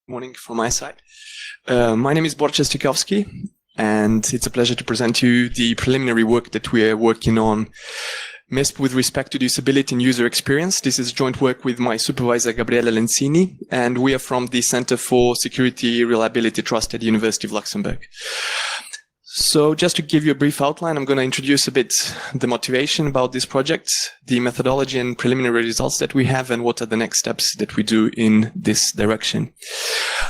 Morning from my side. My name is Borce Stojkovski, and it's a pleasure to present you the preliminary work that we are working on MISP with respect to usability and user experience. This is joint work with my supervisor, Gabriele Lenzini, and we are from the Center for Security, Reliability, Trust at the University of Luxembourg. So just to give you a brief outline, I'm going to introduce a bit the motivation about this project, the methodology and preliminary results that we have, and what are the next steps that we do in this direction.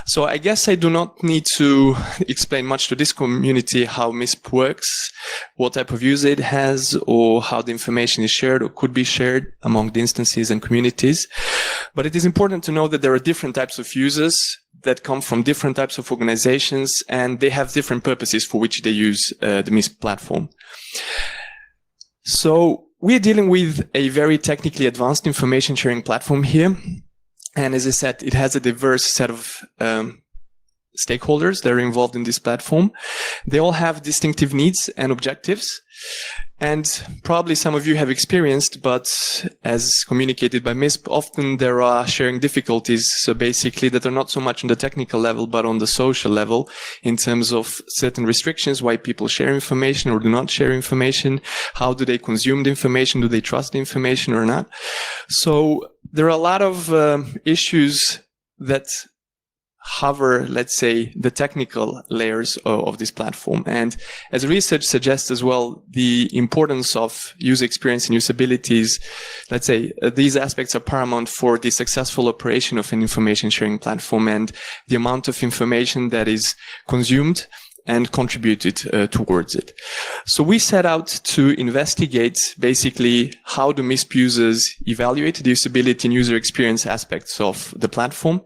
So I guess I do not need to explain much to this community how MISP works, what type of user it has, or how the information is shared or could be shared among the instances and communities. But it is important to know that there are different types of users that come from different types of organizations, and they have different purposes for which they use the MISP platform. So we're dealing with a very technically advanced information sharing platform here. And as I said, it has a diverse set of stakeholders that are involved in this platform. They all have distinctive needs and objectives. And probably some of you have experienced, but as communicated by MISP, often there are sharing difficulties. So basically that are not so much on the technical level, but on the social level in terms of certain restrictions, why people share information or do not share information. How do they consume the information? Do they trust the information or not? So there are a lot of issues that hover, let's say, the technical layers of this platform. And as research suggests as well, the importance of user experience and usability is, let's say, these aspects are paramount for the successful operation of an information sharing platform and the amount of information that is consumed and contributed towards it. So we set out to investigate basically how do MISP users evaluate the usability and user experience aspects of the platform,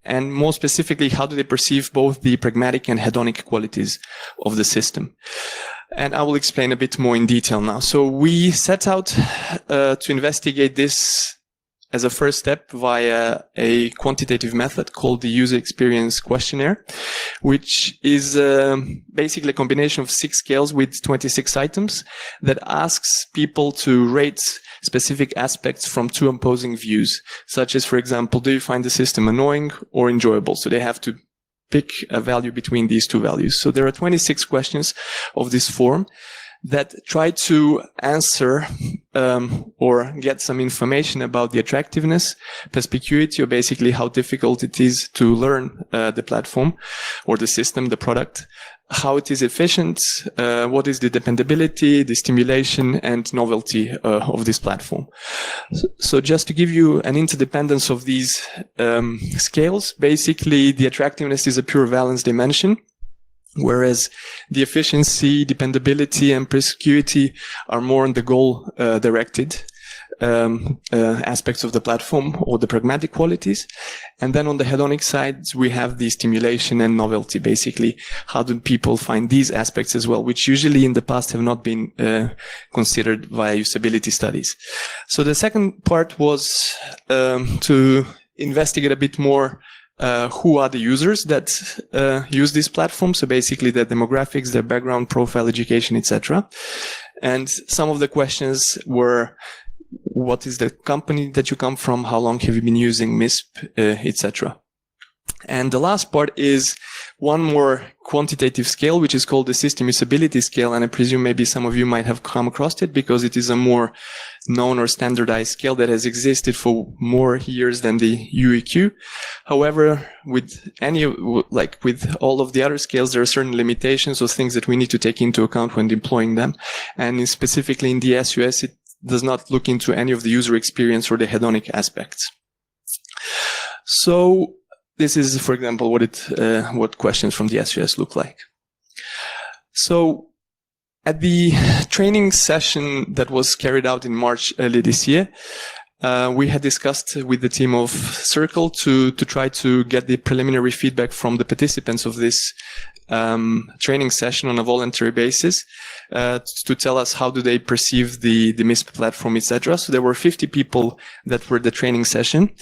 and more specifically, how do they perceive both the pragmatic and hedonic qualities of the system? And I will explain a bit more in detail now. So we set out to investigate this as a first step via a quantitative method called the user experience questionnaire, which is basically a combination of 6 scales with 26 items that asks people to rate specific aspects from 2 opposing views, such as, for example, do you find the system annoying or enjoyable? So they have to pick a value between these 2 values. So there are 26 questions of this form that try to answer or get some information about the attractiveness, perspicuity, or basically how difficult it is to learn the platform or the system, the product, how it is efficient, what is the dependability, the stimulation, and novelty of this platform. So just to give you an interdependence of these scales, basically the attractiveness is a pure valence dimension, whereas the efficiency, dependability, and perspicuity are more on the goal-directed aspects of the platform or the pragmatic qualities. And then on the hedonic side, we have the stimulation and novelty. Basically, how do people find these aspects as well, which usually in the past have not been considered via usability studies. So the second part was to investigate a bit more who are the users that use this platform. So basically their demographics, their background, profile, education, etc. And some of the questions were, what is the company that you come from? How long have you been using MISP, etc. And the last part is one more quantitative scale, which is called the system usability scale. And I presume maybe some of you might have come across it because it is a more known or standardized scale that has existed for more years than the UEQ. However, with all of the other scales, there are certain limitations or things that we need to take into account when deploying them. And specifically in the SUS, it does not look into any of the user experience or the hedonic aspects. So this is, for example, what questions from the SUS look like. So at the training session that was carried out in March earlier this year, we had discussed with the team of Circle to try to get the preliminary feedback from the participants of this training session on a voluntary basis to tell us how do they perceive the MISP platform, etc. So there were 50 people that were the training session.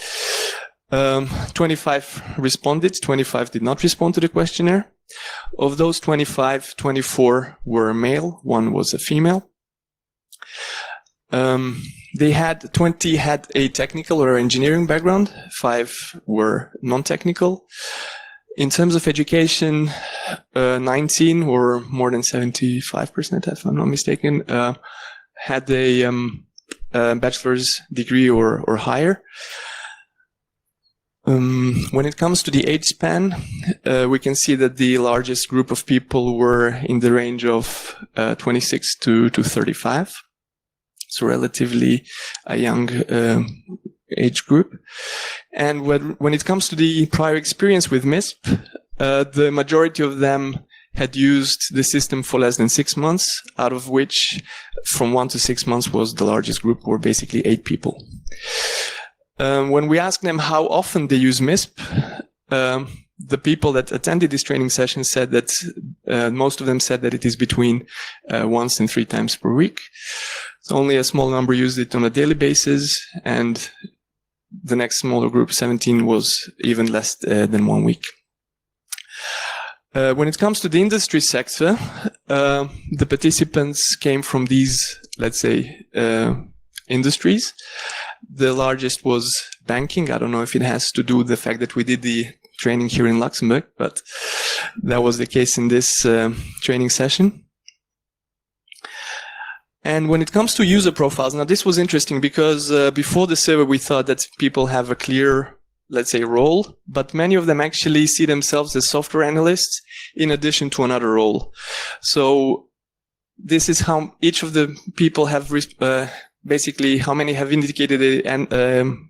25 responded, 25 did not respond to the questionnaire. Of those 25, 24 were male, 1 was a female. 20 had a technical or engineering background, 5 were non-technical. In terms of education, 19 or more than 75%, if I'm not mistaken, had a bachelor's degree or higher. When it comes to the age span, we can see that the largest group of people were in the range of 26 to 35. So relatively a young age group. And when it comes to the prior experience with MISP, the majority of them had used the system for less than 6 months, out of which from 1 to 6 months was the largest group, or basically 8 people. When we asked them how often they use MISP, the people that attended this training session said that most of them said that it is between once and 3 times per week. So only a small number used it on a daily basis, and the next smaller group, 17, was even less than 1 week. When it comes to the industry sector, the participants came from these, let's say, industries. The largest was banking. I don't know if it has to do with the fact that we did the training here in Luxembourg, but that was the case in this training session. And when it comes to user profiles, now this was interesting because before the survey we thought that people have a clear, let's say, role, but many of them actually see themselves as software analysts in addition to another role. So this is how each of the people have basically how many have indicated they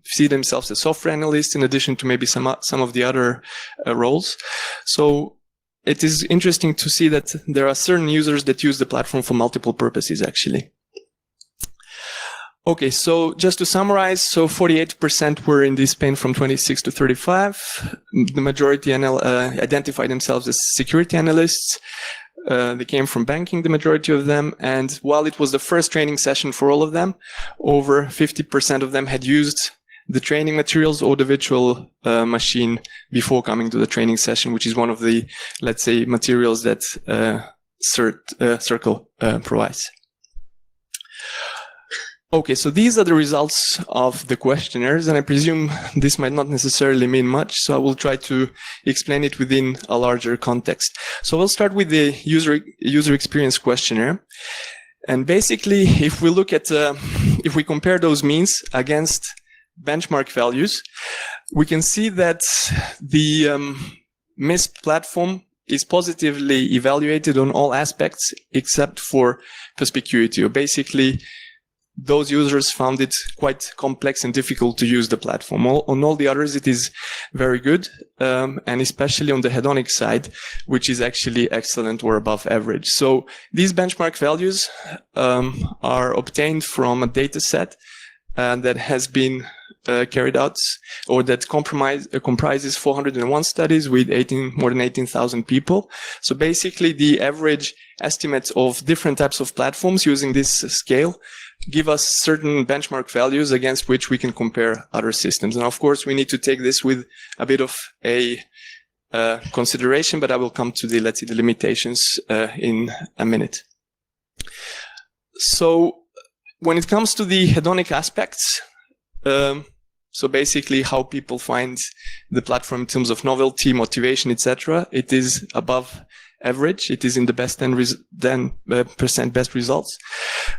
see themselves as software analysts in addition to maybe some of the other roles. So it is interesting to see that there are certain users that use the platform for multiple purposes, actually. Okay, so just to summarize, so 48% were in this span from 26 to 35. The majority identified themselves as security analysts. They came from banking, the majority of them. And while it was the first training session for all of them, over 50% of them had used the training materials or the virtual machine before coming to the training session, which is one of the, let's say, materials that Circle provides. Okay, so these are the results of the questionnaires, and I presume this might not necessarily mean much, so I will try to explain it within a larger context. So we'll start with the user experience questionnaire. And basically, if we look at, if we compare those means against benchmark values, we can see that the MISP platform is positively evaluated on all aspects except for perspicuity, or basically those users found it quite complex and difficult to use the platform. On all the others, it is very good, and especially on the hedonic side, which is actually excellent or above average. So these benchmark values are obtained from a data set that has been carried out, or that comprises 401 studies with more than 18,000 people. So basically, the average estimates of different types of platforms using this scale give us certain benchmark values against which we can compare other systems. And of course, we need to take this with a bit of a consideration, but I will come to the, let's say, the limitations in a minute. So when it comes to the hedonic aspects, so basically how people find the platform in terms of novelty, motivation, etc., it is above average. It is in the best 10% best results.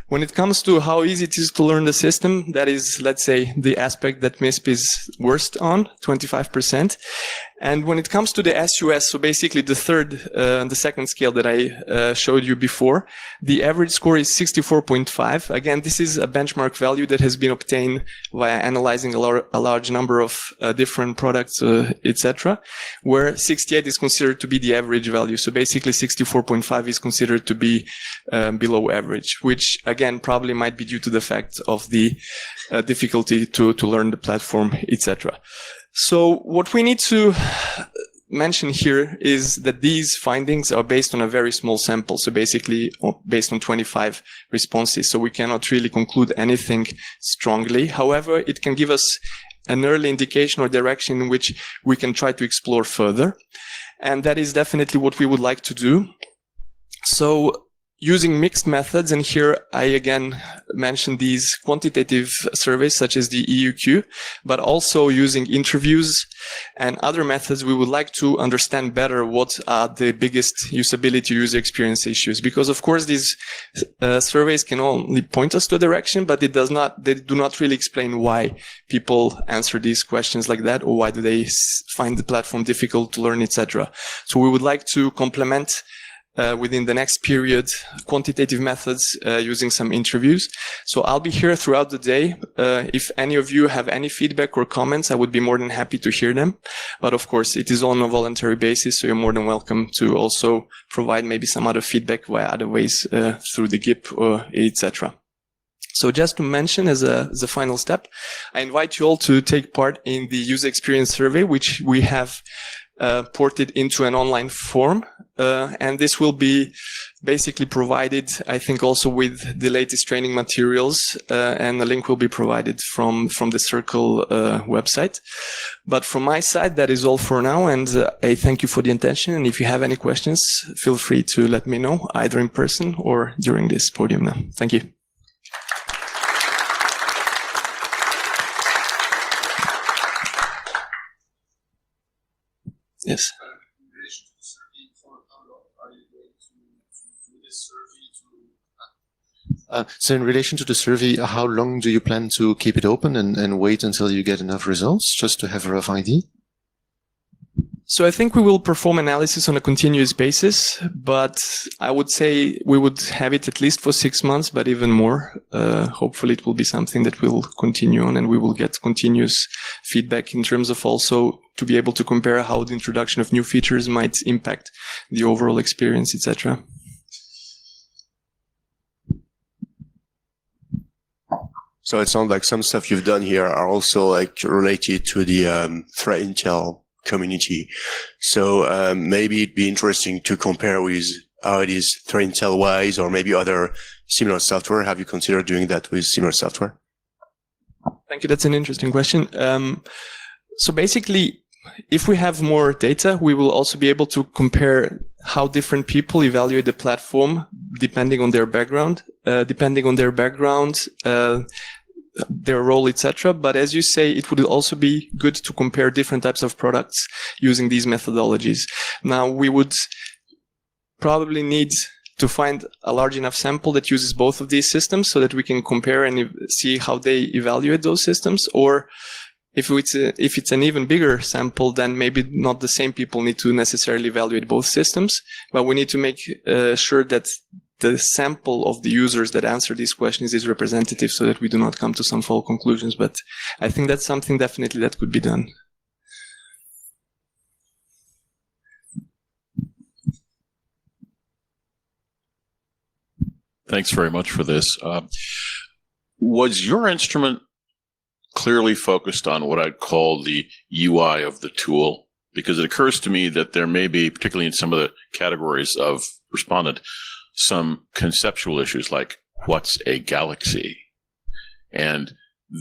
When it comes to how easy it is to learn the system, that is, let's say, the aspect that MISP is worst on, 25%. And when it comes to the SUS, so basically the second scale that I showed you before, the average score is 64.5. Again, this is a benchmark value that has been obtained via analyzing a large number of different products, etc., where 68 is considered to be the average value. So basically 64.5 is considered to be below average, which again probably might be due to the fact of the difficulty to learn the platform, etc. So what we need to mention here is that these findings are based on a very small sample. So basically based on 25 responses. So we cannot really conclude anything strongly. However, it can give us an early indication or direction in which we can try to explore further. And that is definitely what we would like to do. So using mixed methods, and here I again mentioned these quantitative surveys such as the EUQ, but also using interviews and other methods, we would like to understand better what are the biggest usability user experience issues. Because of course these surveys can only point us to a direction, but they do not really explain why people answer these questions like that, or why do they find the platform difficult to learn, etc. So we would like to complement within the next period, quantitative methods using some interviews. So I'll be here throughout the day. If any of you have any feedback or comments, I would be more than happy to hear them. But of course, it is on a voluntary basis, so you're more than welcome to also provide maybe some other feedback via other ways through the GIP or etc. So just to mention as a final step, I invite you all to take part in the user experience survey, which we have ported into an online form. And this will be basically provided, I think, also with the latest training materials, and the link will be provided from the Circle website. But from my side, that is all for now, and I thank you for the attention. And if you have any questions, feel free to let me know, either in person or during this podium now. Thank you. Yes. So in relation to the survey, how long do you plan to keep it open and wait until you get enough results, just to have a rough idea? So I think we will perform analysis on a continuous basis, but I would say we would have it at least for 6 months, but even more. Hopefully it will be something that will continue on, and we will get continuous feedback in terms of also to be able to compare how the introduction of new features might impact the overall experience, etc. So it sounds like some stuff you've done here are also like related to the threat intel community. So maybe it'd be interesting to compare with how it is threat intel wise, or maybe other similar software. Have you considered doing that with similar software? Thank you. That's an interesting question. So basically, if we have more data, we will also be able to compare how different people evaluate the platform depending on their background, their role, etc. But as you say, it would also be good to compare different types of products using these methodologies. Now, we would probably need to find a large enough sample that uses both of these systems so that we can compare and see how they evaluate those systems. Or if it's an even bigger sample, then maybe not the same people need to necessarily evaluate both systems, but we need to make sure that the sample of the users that answer these questions is representative so that we do not come to some false conclusions. But I think that's something definitely that could be done. Thanks very much for this. Was your instrument clearly focused on what I'd call the UI of the tool? Because it occurs to me that there may be, particularly in some of the categories of respondent, some conceptual issues like what's a galaxy? And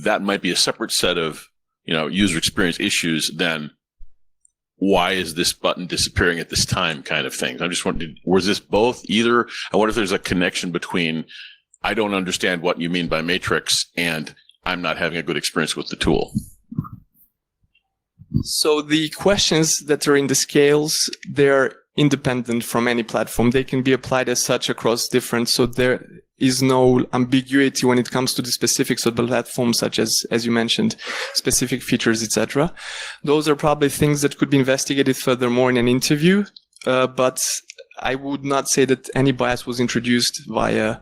that might be a separate set of, user experience issues than why is this button disappearing at this time kind of thing. I'm just wondering, was this both either? I wonder if there's a connection between I don't understand what you mean by matrix and I'm not having a good experience with the tool. So the questions that are in the scales, they're independent from any platform. They can be applied as such across different, so there is no ambiguity when it comes to the specifics of the platform, such as you mentioned, specific features, etc. Those are probably things that could be investigated furthermore in an interview, but I would not say that any bias was introduced via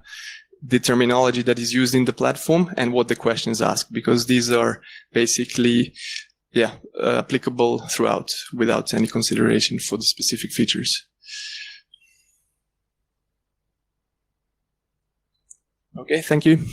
the terminology that is used in the platform and what the questions ask, because these are basically applicable throughout without any consideration for the specific features. Okay, thank you.